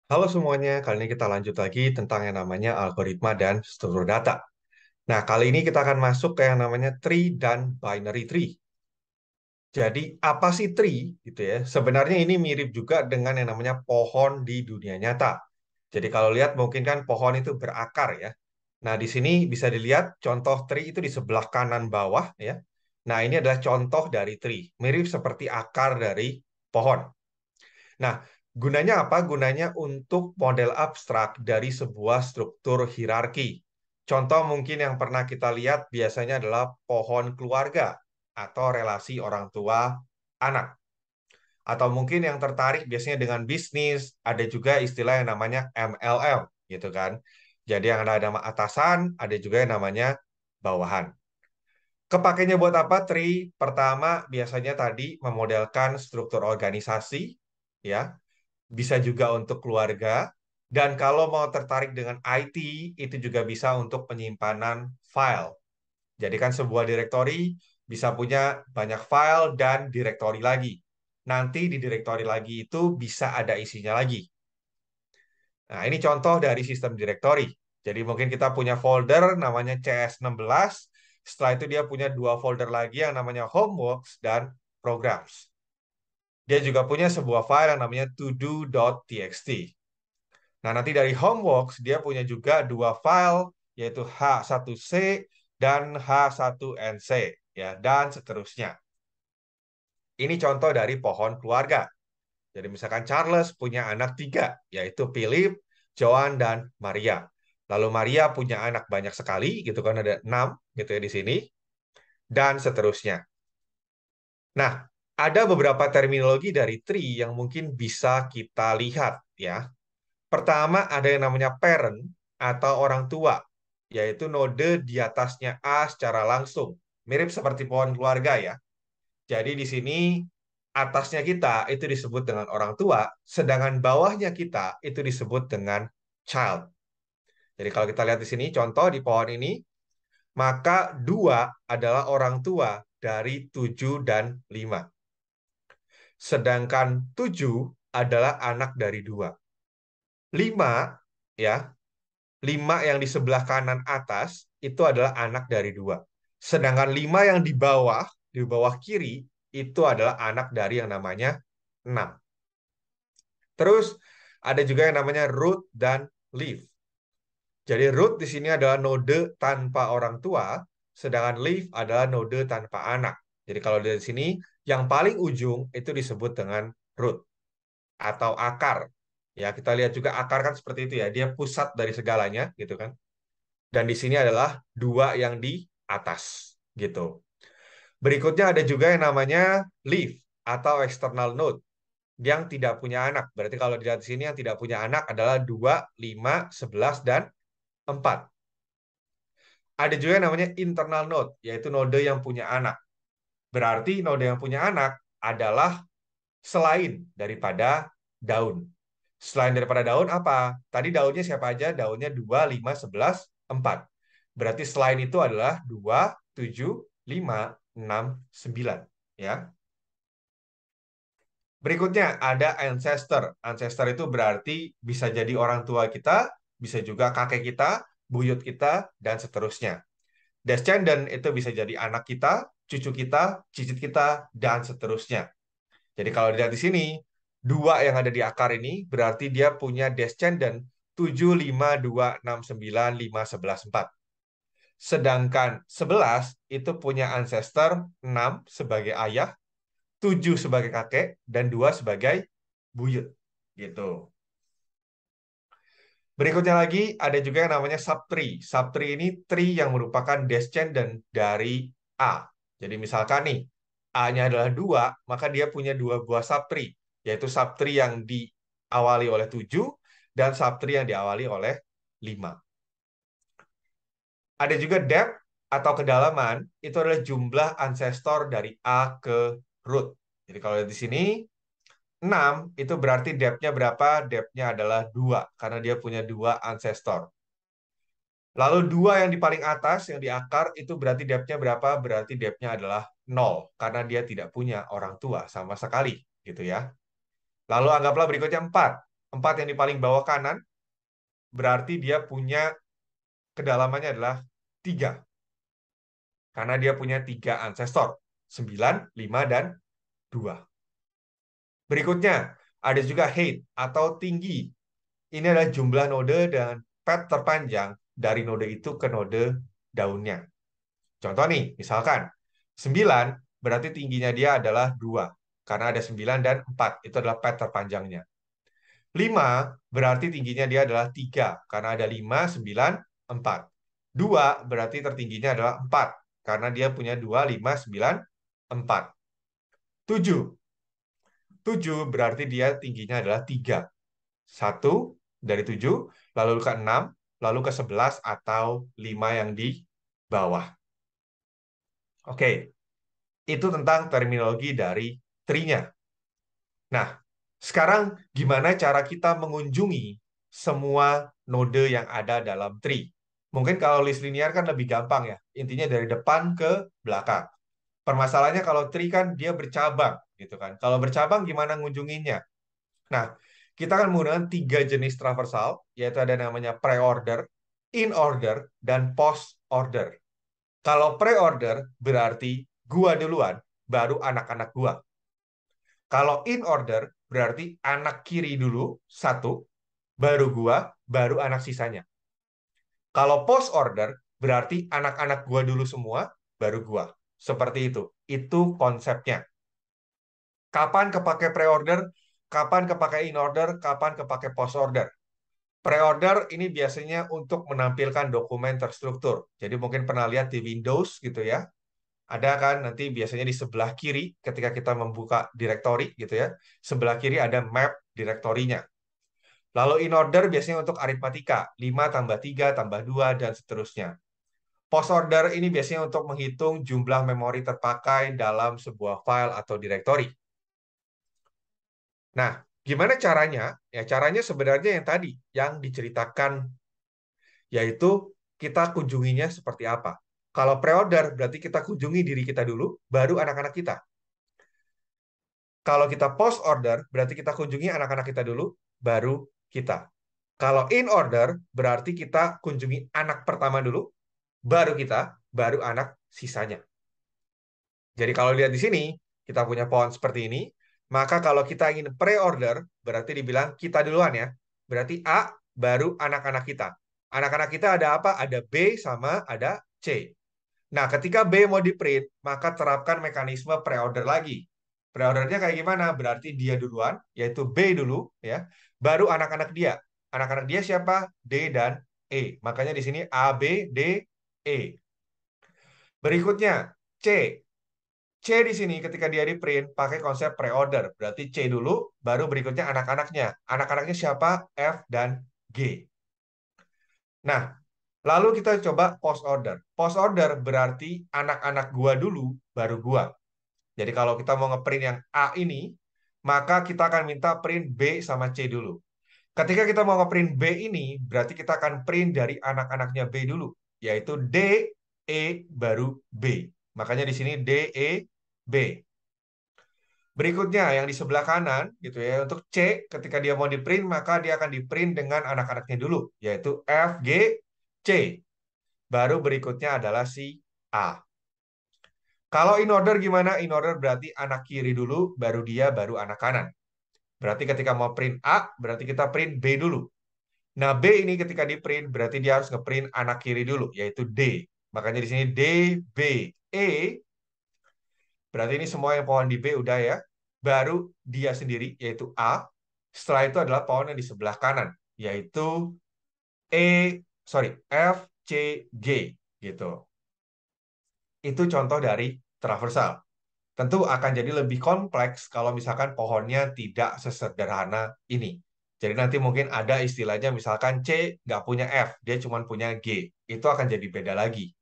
Halo semuanya, kali ini kita lanjut lagi tentang yang namanya algoritma dan struktur data. Nah, kali ini kita akan masuk ke yang namanya tree dan binary tree. Jadi, apa sih tree? Gitu ya. Sebenarnya ini mirip juga dengan yang namanya pohon di dunia nyata. Jadi, kalau lihat mungkin kan pohon itu berakar ya. Nah, di sini bisa dilihat contoh tree itu di sebelah kanan bawah ya. Nah, ini adalah contoh dari tree. Mirip seperti akar dari pohon. Nah, gunanya apa? Gunanya untuk model abstrak dari sebuah struktur hierarki. Contoh mungkin yang pernah kita lihat biasanya adalah pohon keluarga atau relasi orang tua anak. Atau mungkin yang tertarik biasanya dengan bisnis, ada juga istilah yang namanya MLM, gitu kan. Jadi yang ada nama atasan, ada juga yang namanya bawahan. Kepakainya buat apa, Tri? Pertama, biasanya tadi memodelkan struktur organisasi, ya, bisa juga untuk keluarga, dan kalau mau tertarik dengan IT, itu juga bisa untuk penyimpanan file. Jadi kan sebuah direktori bisa punya banyak file dan direktori lagi. Nanti di direktori lagi itu bisa ada isinya lagi. Nah, ini contoh dari sistem direktori. Jadi mungkin kita punya folder namanya CS16, setelah itu dia punya dua folder lagi yang namanya homeworks dan programs. Dia juga punya sebuah file yang namanya todo.txt. Nah, nanti dari Homeworks, dia punya juga dua file, yaitu H1C dan H1NC, ya, dan seterusnya. Ini contoh dari pohon keluarga. Jadi misalkan Charles punya anak tiga, yaitu Philip, Joan, dan Maria. Lalu Maria punya anak banyak sekali, gitu kan, ada enam, gitu ya di sini, dan seterusnya. Nah, ada beberapa terminologi dari tree yang mungkin bisa kita lihat, ya. Pertama, ada yang namanya parent atau orang tua, yaitu node di atasnya A secara langsung. Mirip seperti pohon keluarga ya. Jadi di sini atasnya kita itu disebut dengan orang tua, sedangkan bawahnya kita itu disebut dengan child. Jadi kalau kita lihat di sini, contoh di pohon ini, maka dua adalah orang tua dari 7 dan 5. Sedangkan 7 adalah anak dari 2. 5 ya, 5 yang di sebelah kanan atas itu adalah anak dari 2. Sedangkan 5 yang di bawah kiri, itu adalah anak dari yang namanya 6. Terus ada juga yang namanya root dan leaf. Jadi root di sini adalah node tanpa orang tua, sedangkan leaf adalah node tanpa anak. Jadi kalau dari sini, yang paling ujung itu disebut dengan root atau akar. Ya, kita lihat juga akar kan seperti itu ya, dia pusat dari segalanya gitu kan. Dan di sini adalah dua yang di atas gitu. Berikutnya ada juga yang namanya leaf atau external node yang tidak punya anak. Berarti kalau dilihat di sini yang tidak punya anak adalah 2, 5, 11, dan 4. Ada juga yang namanya internal node, yaitu node yang punya anak. Berarti node yang punya anak adalah selain daripada daun. Selain daripada daun apa? Tadi daunnya siapa aja? Daunnya 2, 5, 11, 4. Berarti selain itu adalah 2, 7, 5, 6, 9. Ya. Berikutnya ada ancestor. Ancestor itu berarti bisa jadi orang tua kita, bisa juga kakek kita, buyut kita, dan seterusnya. Descendant itu bisa jadi anak kita, cucu kita, cicit kita, dan seterusnya. Jadi kalau dilihat di sini, dua yang ada di akar ini berarti dia punya descendant 7, 5, 2, 6, 9, 5, 11, 4. Sedangkan 11 itu punya ancestor 6 sebagai ayah, 7 sebagai kakek, dan 2 sebagai buyut. Gitu. Berikutnya lagi ada juga yang namanya subtree. Subtree ini tree yang merupakan descendant dari A. Jadi misalkan nih, A-nya adalah 2, maka dia punya dua buah subtree, yaitu subtree yang diawali oleh 7 dan subtree yang diawali oleh 5. Ada juga depth atau kedalaman, itu adalah jumlah ancestor dari A ke root. Jadi kalau di sini 6 itu berarti depth-nya berapa? Depth-nya adalah 2 karena dia punya dua ancestor. Lalu 2 yang di paling atas, yang di akar, itu berarti depth-nya berapa? Berarti depth-nya adalah 0 karena dia tidak punya orang tua sama sekali. Gitu ya. Lalu anggaplah berikutnya 4. 4 yang di paling bawah kanan, berarti dia punya kedalamannya adalah 3. Karena dia punya 3 ancestor, 9, 5, dan 2. Berikutnya, ada juga height atau tinggi. Ini adalah jumlah node dan path terpanjang dari node itu ke node daunnya. Contoh nih, misalkan 9 berarti tingginya dia adalah 2. Karena ada 9 dan 4. Itu adalah path terpanjangnya. 5 berarti tingginya dia adalah 3. Karena ada 5, 9, 4. 2 berarti tertingginya adalah 4. Karena dia punya 2, 5, 9, 4. 7. 7 berarti dia tingginya adalah 3. 1 dari 7, lalu ke 6, lalu ke 11 atau 5 yang di bawah. Oke, itu tentang terminologi dari tree-nya. Nah, sekarang gimana cara kita mengunjungi semua node yang ada dalam tree? Mungkin kalau list linear kan lebih gampang ya. Intinya dari depan ke belakang. Permasalahannya kalau tree kan dia bercabang gitu kan. Kalau bercabang gimana ngunjunginnya? Nah, kita akan menggunakan 3 jenis traversal, yaitu ada namanya pre-order, in-order, dan post-order. Kalau pre-order berarti gua duluan, baru anak-anak gua. Kalau in-order berarti anak kiri dulu, satu, baru gua, baru anak sisanya. Kalau post-order berarti anak-anak gua dulu semua, baru gua. Seperti itu. Itu konsepnya. Kapan kepake pre-order, kapan kepake in-order, kapan kepake post-order. Pre-order ini biasanya untuk menampilkan dokumen terstruktur. Jadi mungkin pernah lihat di Windows gitu ya. Ada kan nanti biasanya di sebelah kiri ketika kita membuka directory gitu ya. Sebelah kiri ada map direktorinya. Lalu in order biasanya untuk aritmatika, 5 tambah 3 tambah 2 dan seterusnya. Post order ini biasanya untuk menghitung jumlah memori terpakai dalam sebuah file atau directory. Nah, gimana caranya? Ya, caranya sebenarnya yang tadi, yang diceritakan, yaitu kita kunjunginya seperti apa. Kalau pre-order, berarti kita kunjungi diri kita dulu, baru anak-anak kita. Kalau kita post order, berarti kita kunjungi anak-anak kita dulu, baru kita. Kalau in order, berarti kita kunjungi anak pertama dulu, baru kita, baru anak sisanya. Jadi kalau lihat di sini, kita punya pohon seperti ini, maka kalau kita ingin pre-order, berarti dibilang kita duluan ya. Berarti A, baru anak-anak kita. Anak-anak kita ada apa? Ada B sama ada C. Nah, ketika B mau di-print, maka terapkan mekanisme pre-order lagi. Pre-ordernya kayak gimana? Berarti dia duluan, yaitu B dulu, ya. Baru anak-anak dia. Anak-anak dia siapa? D dan E. Makanya di sini A, B, D, E. Berikutnya, C. C di sini ketika dia di-print pakai konsep pre-order. Berarti C dulu, baru berikutnya anak-anaknya. Anak-anaknya siapa? F dan G. Nah, lalu kita coba post order. Post order berarti anak-anak gua dulu, baru gua. Jadi kalau kita mau ngeprint yang A ini, maka kita akan minta print B sama C dulu. Ketika kita mau ngeprint B ini, berarti kita akan print dari anak-anaknya B dulu, yaitu D, E, baru B. Makanya di sini D, E, B. Berikutnya yang di sebelah kanan gitu ya, untuk C ketika dia mau di-print maka dia akan di-print dengan anak-anaknya dulu, yaitu F, G, C. Baru berikutnya adalah si A. Kalau in order gimana? In order berarti anak kiri dulu, baru dia, baru anak kanan. Berarti ketika mau print A, berarti kita print B dulu. Nah, B ini ketika di print, berarti dia harus ngeprint anak kiri dulu, yaitu D. Makanya di sini D, B, E. Berarti ini semua yang pohon di B udah ya. Baru dia sendiri, yaitu A. Setelah itu adalah pohon yang di sebelah kanan, yaitu F, C, G. Gitu. Itu contoh dari traversal. Tentu akan jadi lebih kompleks kalau misalkan pohonnya tidak sesederhana ini. Jadi nanti mungkin ada istilahnya misalkan C nggak punya F, dia cuma punya G. Itu akan jadi beda lagi.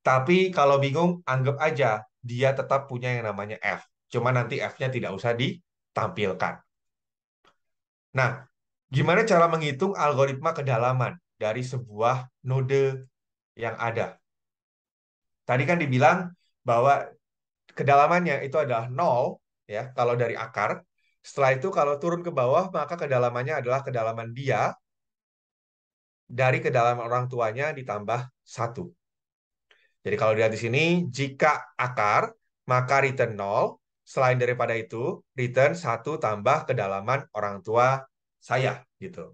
Tapi kalau bingung, anggap aja dia tetap punya yang namanya F. Cuma nanti F-nya tidak usah ditampilkan. Nah, gimana cara menghitung algoritma kedalaman dari sebuah node yang ada? Tadi kan dibilang bahwa kedalamannya itu adalah nol ya kalau dari akar. Setelah itu kalau turun ke bawah, maka kedalamannya adalah kedalaman dia dari kedalaman orang tuanya ditambah satu. Jadi kalau dilihat di sini, jika akar, maka return 0. Selain daripada itu, return 1 tambah kedalaman orang tua saya. Gitu.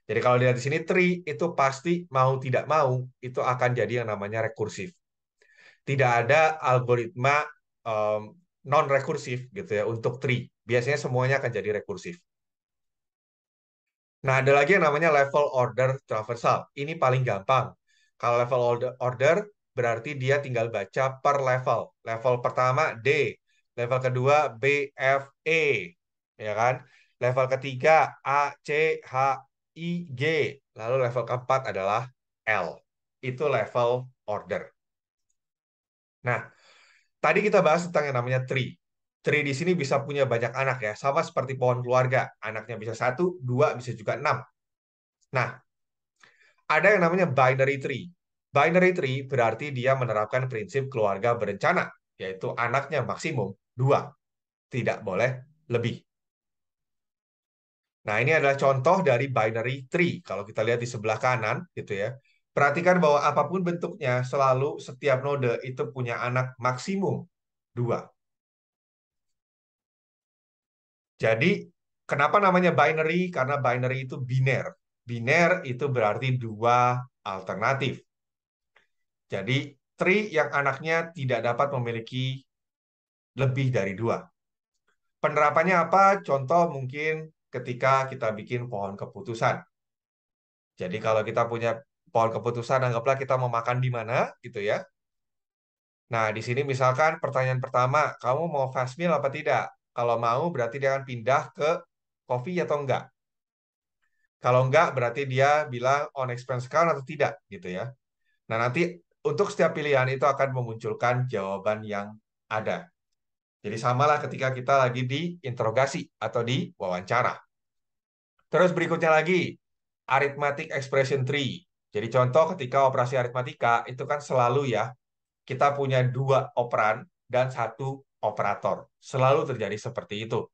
Jadi kalau dilihat di sini, tree itu pasti mau tidak mau, itu akan jadi yang namanya rekursif. Tidak ada algoritma um, non-rekursif gitu ya untuk tree. Biasanya semuanya akan jadi rekursif. Nah, ada lagi yang namanya level order traversal. Ini paling gampang. Kalau level order berarti dia tinggal baca per level. Level pertama D, level kedua B, F, E, ya kan? Level ketiga A, C, H, I, G. Lalu level keempat adalah L. Itu level order. Nah, tadi kita bahas tentang yang namanya tree. Tree di sini bisa punya banyak anak ya, sama seperti pohon keluarga. Anaknya bisa satu, dua, bisa juga enam. Nah, ada yang namanya binary tree. Binary tree berarti dia menerapkan prinsip keluarga berencana, yaitu anaknya maksimum dua, tidak boleh lebih. Nah, ini adalah contoh dari binary tree. Kalau kita lihat di sebelah kanan, gitu ya. Perhatikan bahwa apapun bentuknya, selalu setiap node itu punya anak maksimum dua. Jadi, kenapa namanya binary? Karena binary itu biner. Biner itu berarti dua alternatif. Jadi, tree yang anaknya tidak dapat memiliki lebih dari dua. Penerapannya apa? Contoh mungkin ketika kita bikin pohon keputusan. Jadi kalau kita punya pohon keputusan, anggaplah kita mau makan di mana, gitu ya. Nah, di sini misalkan pertanyaan pertama, kamu mau fast meal apa tidak? Kalau mau, berarti dia akan pindah ke coffee atau enggak. Kalau enggak, berarti dia bilang on expense account atau tidak, gitu ya. Nah, nanti untuk setiap pilihan itu akan memunculkan jawaban yang ada. Jadi samalah ketika kita lagi diinterogasi atau diwawancara. Terus berikutnya lagi, arithmetic expression tree. Jadi contoh ketika operasi aritmatika itu kan selalu ya, kita punya dua operan dan satu operator. Selalu terjadi seperti itu.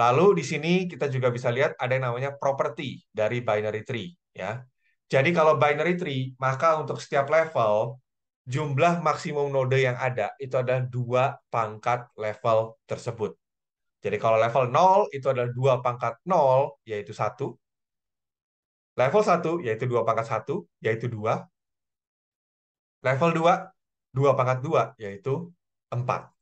Lalu di sini kita juga bisa lihat ada yang namanya property dari binary tree ya. Jadi kalau binary tree, maka untuk setiap level jumlah maksimum node yang ada itu adalah dua pangkat level tersebut. Jadi kalau level 0 itu adalah 2 pangkat 0, yaitu satu. Level satu yaitu 2 pangkat satu, yaitu dua. Level 2 2 pangkat 2, yaitu 4.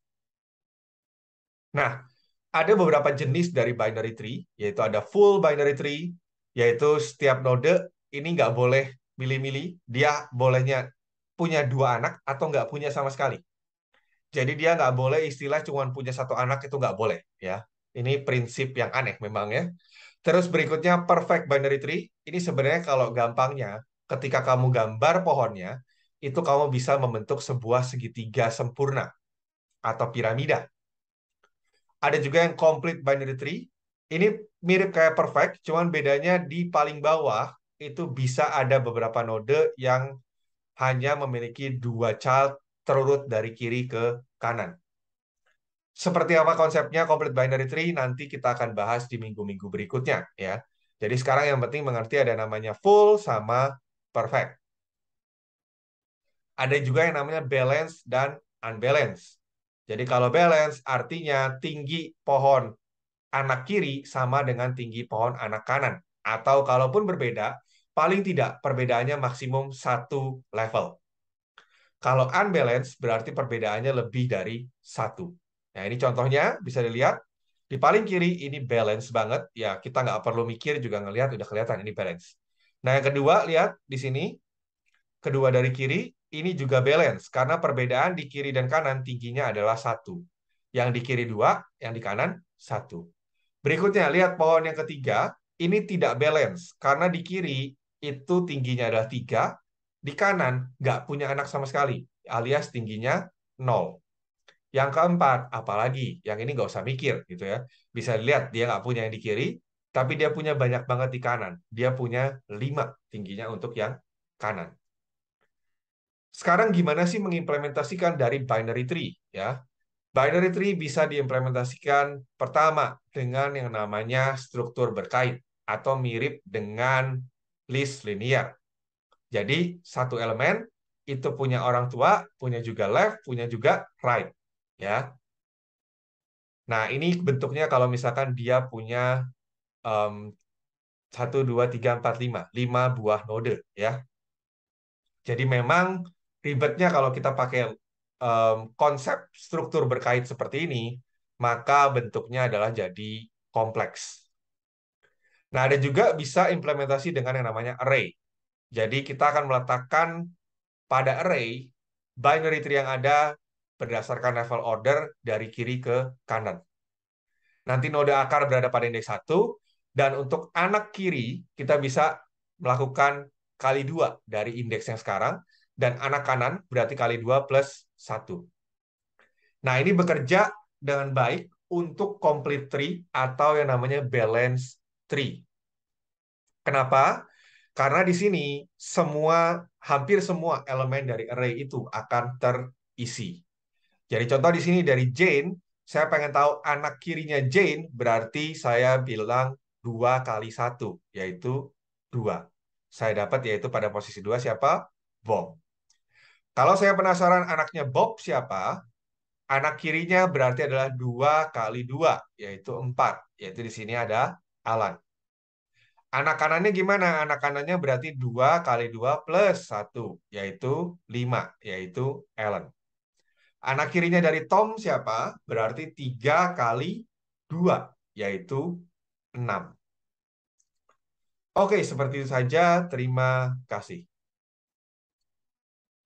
Nah, ada beberapa jenis dari binary tree, yaitu ada full binary tree, yaitu setiap node ini nggak boleh milih-milih, dia bolehnya punya dua anak atau nggak punya sama sekali. Jadi dia nggak boleh istilah cuma punya satu anak itu nggak boleh ya. Ini prinsip yang aneh memang ya. Terus berikutnya perfect binary tree. Ini sebenarnya kalau gampangnya ketika kamu gambar pohonnya itu kamu bisa membentuk sebuah segitiga sempurna atau piramida. Ada juga yang complete binary tree. Ini mirip kayak perfect, cuman bedanya di paling bawah itu bisa ada beberapa node yang hanya memiliki dua child terurut dari kiri ke kanan. Seperti apa konsepnya complete binary tree nanti kita akan bahas di minggu-minggu berikutnya ya. Jadi sekarang yang penting mengerti ada namanya full sama perfect. Ada juga yang namanya balance dan unbalance. Jadi kalau balance artinya tinggi pohon anak kiri sama dengan tinggi pohon anak kanan. Atau kalaupun berbeda, paling tidak perbedaannya maksimum satu level. Kalau unbalance berarti perbedaannya lebih dari satu. Nah ini contohnya bisa dilihat. Di paling kiri ini balance banget. Ya kita nggak perlu mikir juga ngelihat udah kelihatan ini balance. Nah yang kedua lihat di sini. Kedua dari kiri ini juga balance. Karena perbedaan di kiri dan kanan tingginya adalah satu. Yang di kiri dua, yang di kanan satu. Berikutnya lihat pohon yang ketiga. Ini tidak balance. Karena di kiri itu tingginya adalah tiga. Di kanan nggak punya anak sama sekali alias tingginya nol. Yang keempat, apalagi yang ini nggak usah mikir gitu ya. Bisa dilihat dia nggak punya yang di kiri, tapi dia punya banyak banget di kanan. Dia punya 5 tingginya untuk yang kanan. Sekarang gimana sih mengimplementasikan dari binary tree ya? Binary tree bisa diimplementasikan pertama dengan yang namanya struktur berkait atau mirip dengan list linear. Jadi satu elemen itu punya orang tua, punya juga left, punya juga right, ya. Nah, ini bentuknya kalau misalkan dia punya em, 1, 2, 3, 4, 5, 5 buah node, ya. Jadi memang ribetnya kalau kita pakai konsep struktur berkait seperti ini, maka bentuknya adalah jadi kompleks. Nah, ada juga bisa implementasi dengan yang namanya array. Jadi kita akan meletakkan pada array binary tree yang ada berdasarkan level order dari kiri ke kanan. Nanti node akar berada pada indeks 1, dan untuk anak kiri kita bisa melakukan kali 2 dari indeks yang sekarang, dan anak kanan berarti kali 2 plus 1. Nah, ini bekerja dengan baik untuk complete tree atau yang namanya balance tree. Kenapa? Karena di sini hampir semua elemen dari array itu akan terisi. Jadi contoh di sini dari Jane, saya pengen tahu anak kirinya Jane, berarti saya bilang 2 kali 1, yaitu 2. Saya dapat yaitu pada posisi 2 siapa? Bob. Kalau saya penasaran anaknya Bob siapa, anak kirinya berarti adalah 2 kali 2, yaitu 4. Yaitu di sini ada Alan. Anak kanannya gimana? Anak kanannya berarti 2 kali 2 plus 1, yaitu 5, yaitu Alan. Anak kirinya dari Tom siapa? Berarti 3 kali 2, yaitu 6. Oke, seperti itu saja. Terima kasih.